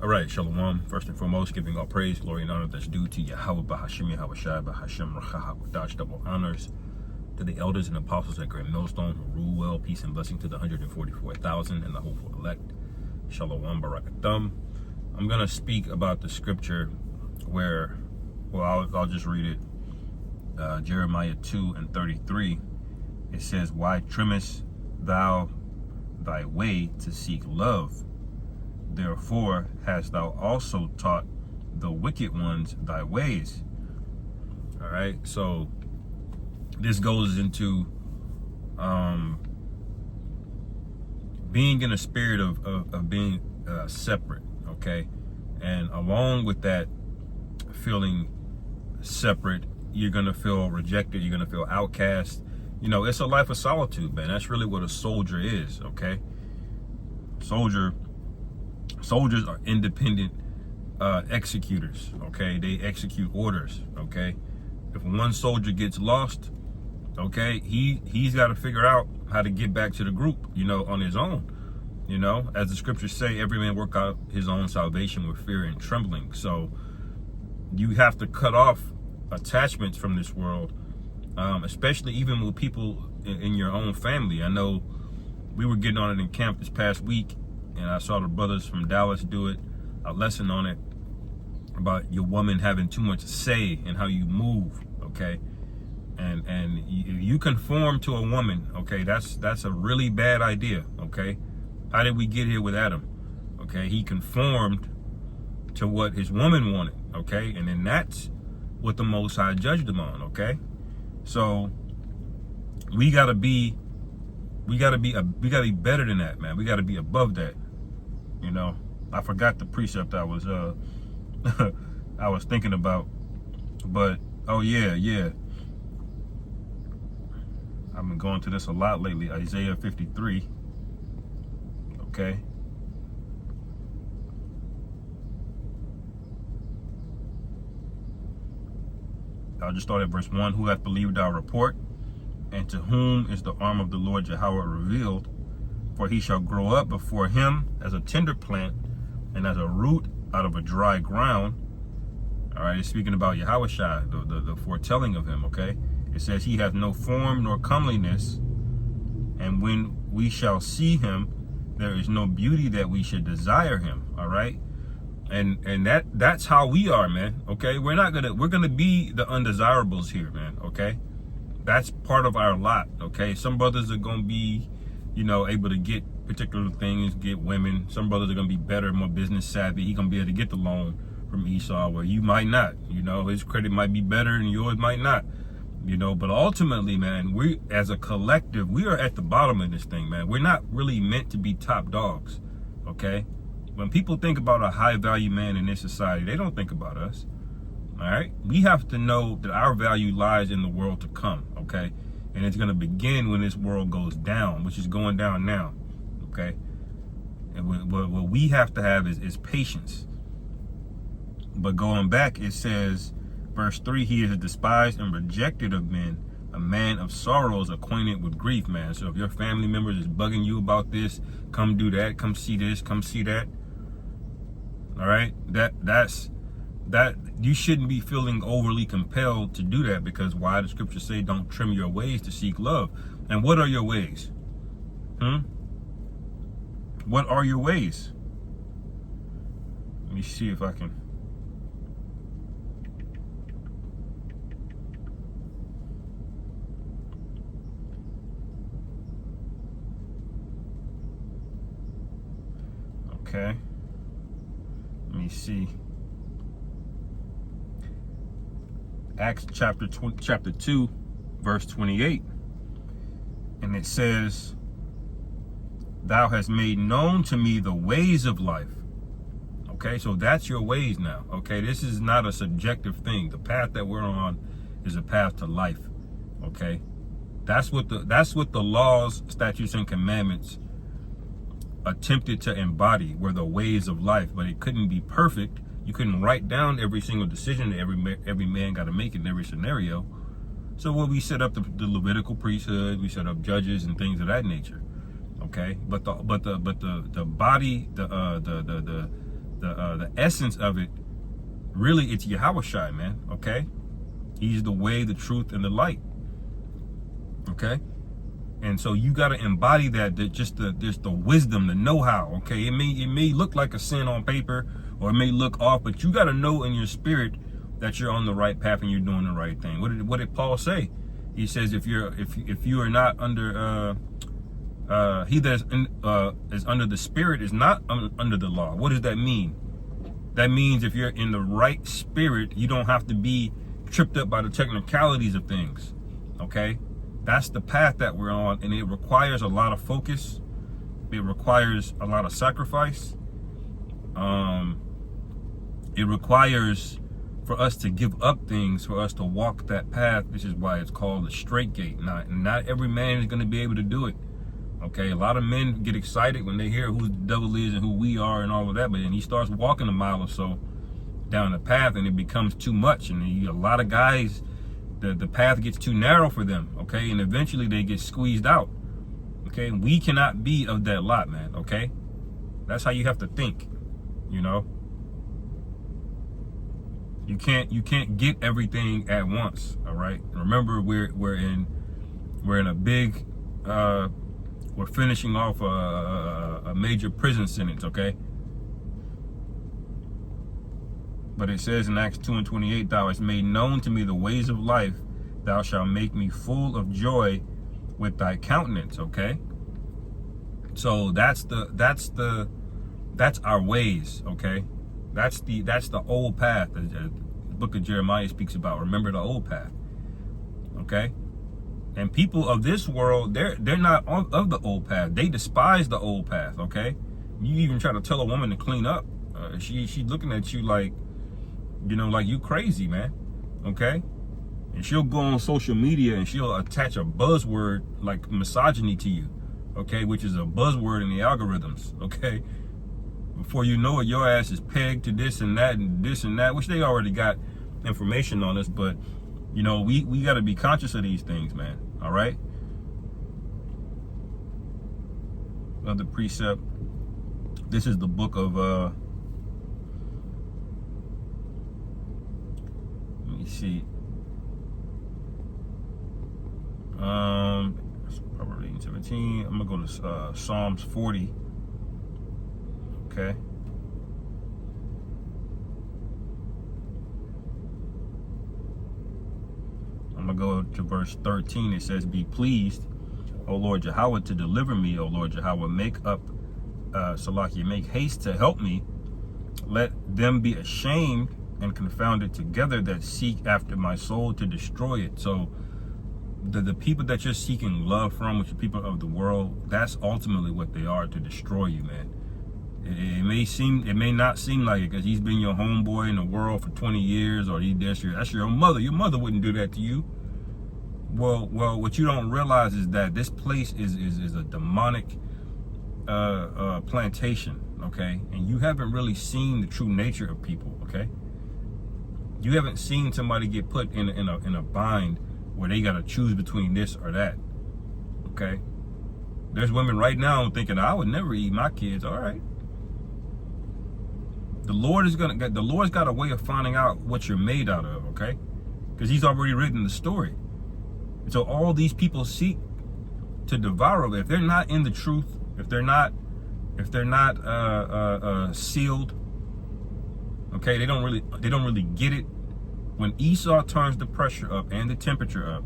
All right, Shalom. First and foremost, giving all praise, glory, and honor that's due to Yahweh, Bahashim, Yahweh Shai, Bahashim, Rachaha, double honors to the elders and apostles at Grand Millstone who rule well, peace and blessing to the 144,000 and the hopeful elect. Shalom, Barakatum. I'm going to speak about the scripture where, well, I'll just read it. Jeremiah 2:33. It says, "Why trimmest thou thy way to seek love? Therefore hast thou also taught the wicked ones thy ways." All right, so this goes into being in a spirit of being separate, okay? And along with that feeling separate, you're gonna feel rejected, you're gonna feel outcast. You know, it's a life of solitude, man. That's really what a soldier is, okay? Soldiers are independent executors, okay? They execute orders, okay? If one soldier gets lost, okay, he's got to figure out how to get back to the group, you know, on his own. You know, as the scriptures say, every man work out his own salvation with fear and trembling. So you have to cut off attachments from this world, especially even with people in your own family. I know we were getting on it in camp this past week, and I saw the brothers from Dallas do it, a lesson on it about your woman having too much say in how you move, okay? And you conform to a woman, okay? That's a really bad idea, okay? How did we get here with Adam? Okay, he conformed to what his woman wanted, okay? And then that's what the Most High judged him on, okay? So we gotta be better than that, man. We gotta be above that. You know, I forgot the precept I was I was thinking about, but oh yeah. I've been going to this a lot lately. Isaiah 53. Okay. I'll just start at verse 1. "Who hath believed our report? And to whom is the arm of the Lord Yahweh revealed? For he shall grow up before him as a tender plant, and as a root out of a dry ground." All right, it's speaking about Yahweh Shai, the foretelling of him, okay? It says, "He hath no form nor comeliness, and when we shall see him, there is no beauty that we should desire him." All right, and that's how we are, man. Okay, we're gonna be the undesirables here, man. Okay, that's part of our lot. Okay, some brothers are gonna be, you know, able to get particular things, get women. Some brothers are gonna be better, more business savvy. He gonna be able to get the loan from Esau, where you might not. You know, his credit might be better and yours might not. You know, but ultimately, man, we as a collective, we are at the bottom of this thing, man. We're not really meant to be top dogs, okay? When people think about a high value man in this society, they don't think about us, all right? We have to know that our value lies in the world to come, okay? And it's going to begin when this world goes down, which is going down now, okay? And what we have to have is patience. But going back, it says, verse 3, "He is despised and rejected of men, a man of sorrows, acquainted with grief," man. So if your family members is bugging you about this, come do that, come see this, come see that. All right, that's you shouldn't be feeling overly compelled to do that, because why? The scriptures say, "Don't trim your ways to seek love." And what are your ways? What are your ways? Let me see if I can. Okay, let me see. Acts chapter 2, verse 28, and it says, "Thou hast made known to me the ways of life." Okay, so that's your ways now. Okay, this is not a subjective thing. The path that we're on is a path to life. Okay, that's what the laws, statutes, and commandments attempted to embody, were the ways of life. But it couldn't be perfect. You couldn't write down every single decision that every man got to make in every scenario. So when we set up the Levitical priesthood, we set up judges and things of that nature. Okay, but the body, the the essence of it, really, it's Yahushua, man. Okay, he's the way, the truth, and the light. Okay, and so you got to embody that. Just the wisdom, the know-how. Okay, it may look like a sin on paper, or it may look off, but you got to know in your spirit that you're on the right path and you're doing the right thing. What did Paul say? He says, if you are not under he that is under the Spirit is not under the law. What does that mean? That means if you're in the right spirit, you don't have to be tripped up by the technicalities of things. Okay, that's the path that we're on, and it requires a lot of focus. It requires a lot of sacrifice. It requires for us to give up things, for us to walk that path. This is why it's called the straight gate. Not every man is going to be able to do it. Okay, a lot of men get excited when they hear who the devil is and who we are and all of that, but then he starts walking a mile or so down the path and it becomes too much, and a lot of guys, the path gets too narrow for them. Okay, and eventually they get squeezed out. Okay, we cannot be of that lot, man. Okay, that's how you have to think. You know, you can't get everything at once. All right, remember we're in a big we're finishing off a major prison sentence. Okay, but it says in Acts 2:28, thou hast made known to me the ways of life, thou shalt make me full of joy with thy countenance. Okay, so that's our ways. Okay, that's the old path the book of Jeremiah speaks about. Remember the old path. Okay, and people of this world, they're not of the old path. They despise the old path. Okay, you even try to tell a woman to clean up, she's looking at you like, you know, like you crazy, man. Okay, and she'll go on social media and she'll attach a buzzword like misogyny to you. Okay, which is a buzzword in the algorithms. Okay, before you know it, your ass is pegged to this and that, which they already got information on us. But you know, we got to be conscious of these things, man. All right. Another precept. This is the book of let me see. Proverbs 17. I'm gonna go to Psalms 40. Okay. I'm gonna go to verse 13. It says, "Be pleased, O Lord Yahweh, to deliver me. O Lord Yahweh, make haste to help me. Let them be ashamed and confounded together that seek after my soul to destroy it." So the people that you're seeking love from, which are people of the world, that's ultimately what they are, to destroy you, man. It may not seem like it, because he's been your homeboy in the world for 20 years, or that's your own mother. Your mother wouldn't do that to you. Well, what you don't realize is that this place is a demonic plantation. Okay, and you haven't really seen the true nature of people. Okay, you haven't seen somebody get put in a bind where they got to choose between this or that. Okay, there's women right now thinking, I would never eat my kids. All right. The Lord's got a way of finding out what you're made out of, okay? Because he's already written the story. And so all these people seek to devour. If they're not in the truth, if they're not sealed, okay, they don't really get it. When Esau turns the pressure up and the temperature up,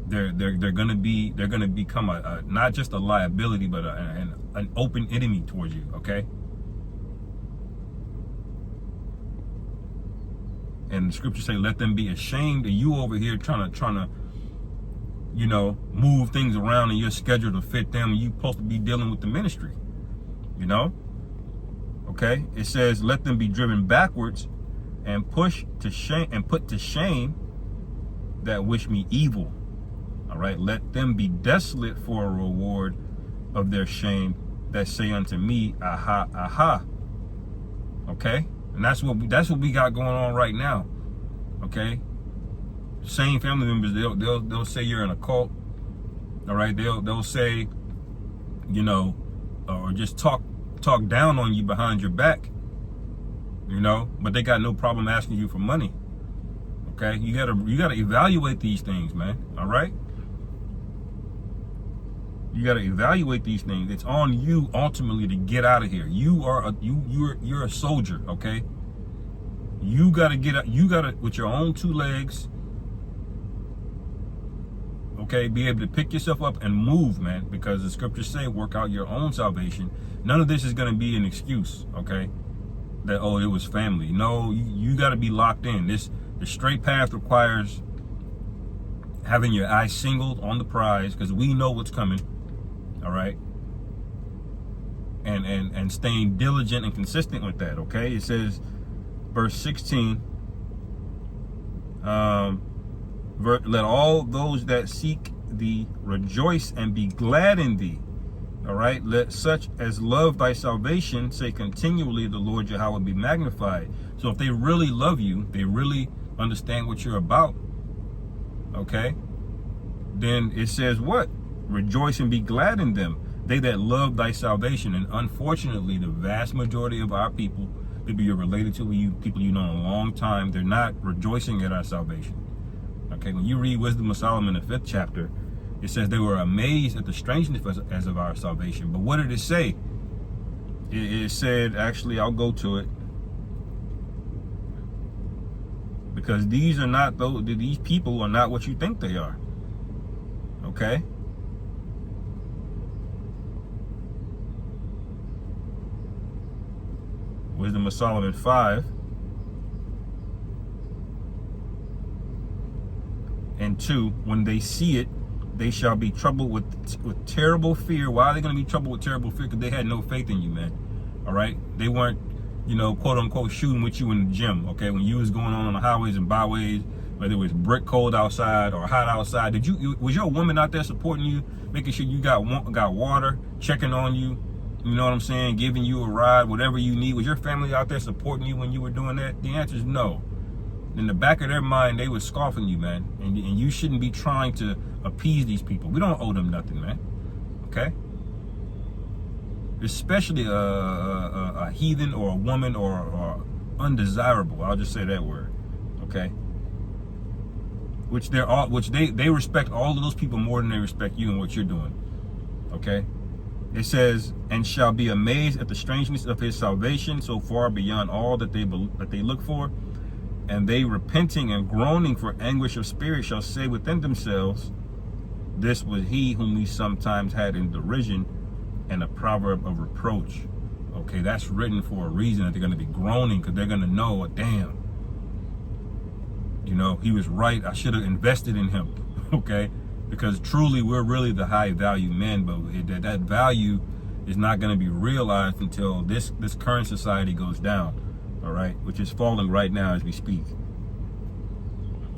they're gonna become a not just a liability, but an open enemy towards you, okay? And the scriptures say, let them be ashamed. And you over here trying to, you know, move things around in your schedule to fit them. And you supposed to be dealing with the ministry, you know? Okay. It says, let them be driven backwards and put to shame that wish me evil. All right. Let them be desolate for a reward of their shame that say unto me, aha, aha. Okay. And that's what we got going on right now. Okay, same family members, they'll say you're in a cult. All right, they'll say, you know, or just talk down on you behind your back. you know, but they got no problem asking you for money. Okay, you gotta evaluate these things, man. All right, you gotta evaluate these things. It's on you ultimately to get out of here. You're a soldier. Okay, you gotta get out. You gotta, with your own two legs, okay, be able to pick yourself up and move, man, because the scriptures say work out your own salvation. None of this is going to be an excuse, okay, that, oh, it was family. No, you got to be locked in. The straight path requires having your eyes singled on the prize, because we know what's coming, all right, and staying diligent and consistent with that, okay. It says, verse 16, let all those that seek thee rejoice and be glad in thee. All right. Let such as love thy salvation say continually, the Lord Yahweh be magnified. So if they really love you, they really understand what you're about, okay, then it says what? Rejoice and be glad in them, they that love thy salvation. And unfortunately, the vast majority of our people you're related to, people you know a long time, they're not rejoicing at our salvation. Okay, when you read Wisdom of Solomon, the 5th chapter, it says they were amazed at the strangeness as of our salvation. But what did it say? It said, actually, I'll go to it, because these people are not what you think they are. Okay. Wisdom of Solomon 5 and 2, when they see it, they shall be troubled with terrible fear. Why are they going to be troubled with terrible fear? Because they had no faith in you, man. All right, they weren't, quote unquote, shooting with you in the gym. Okay, when you was going on the highways and byways, whether it was brick cold outside or hot outside, was your woman out there supporting you, making sure you got water, checking on you? You know what I'm saying? Giving you a ride, whatever you need. Was your family out there supporting you when you were doing that? The answer is no. In the back of their mind, they were scoffing you, man. And you shouldn't be trying to appease these people. We don't owe them nothing, man. Okay? Especially a heathen or a woman or undesirable. I'll just say that word. Okay? Which they respect all of those people more than they respect you and what you're doing. Okay? It says, and shall be amazed at the strangeness of his salvation, so far beyond all that they look for. And they, repenting and groaning for anguish of spirit, shall say within themselves, this was he whom we sometimes had in derision, and a proverb of reproach. Okay, that's written for a reason, that they're going to be groaning, because they're going to know, damn, he was right. I should have invested in him. Okay, because truly we're really the high value men, but that value is not going to be realized until this current society goes down. All right, which is falling right now as we speak.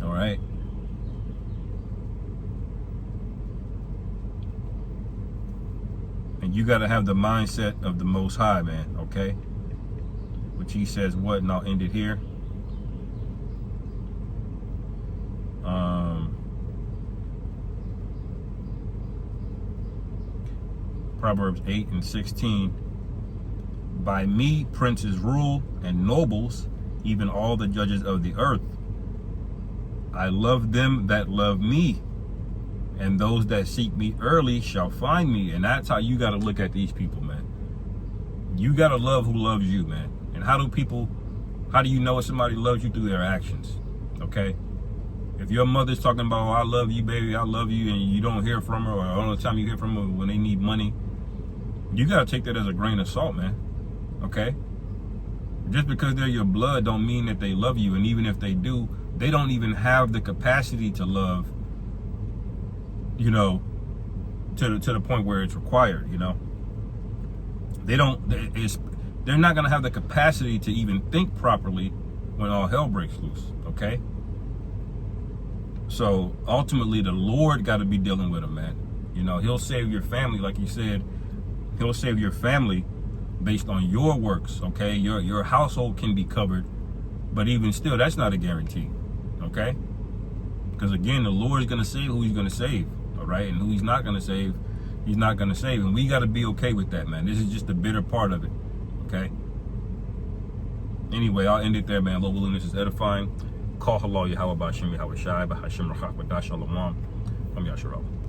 All right. And you got to have the mindset of the Most High, man. Okay. Which he says what, and I'll end it here. Proverbs 8 and 16. By me princes rule and nobles, even all the judges of the earth. I love them that love me, and those that seek me early shall find me. And that's how you got to look at these people, man. You got to love who loves you, man. And how do you know if somebody loves you? Through their actions. Okay? If your mother's talking about, oh, I love you, baby, I love you, and you don't hear from her, or the only time you hear from her when they need money, you got to take that as a grain of salt, man. Okay? Just because they're your blood don't mean that they love you. And even if they do, they don't even have the capacity to love, to the point where it's required, They're not going to have the capacity to even think properly when all hell breaks loose. Okay? So ultimately, the Lord got to be dealing with them, man. He'll save your family, like you said. He'll save your family based on your works, okay? Your household can be covered, but even still, that's not a guarantee, okay? Because again, the Lord is going to save who he's going to save, all right? And who he's not going to save, he's not going to save. And we got to be okay with that, man. This is just the bitter part of it, okay? Anyway, I'll end it there, man. Lord willing, this is edifying. Call halal Yahweh Ba'Shem Yahweh Shai Ba'Hashem Rachak B'Dash Shalom. I'm Yasharallah.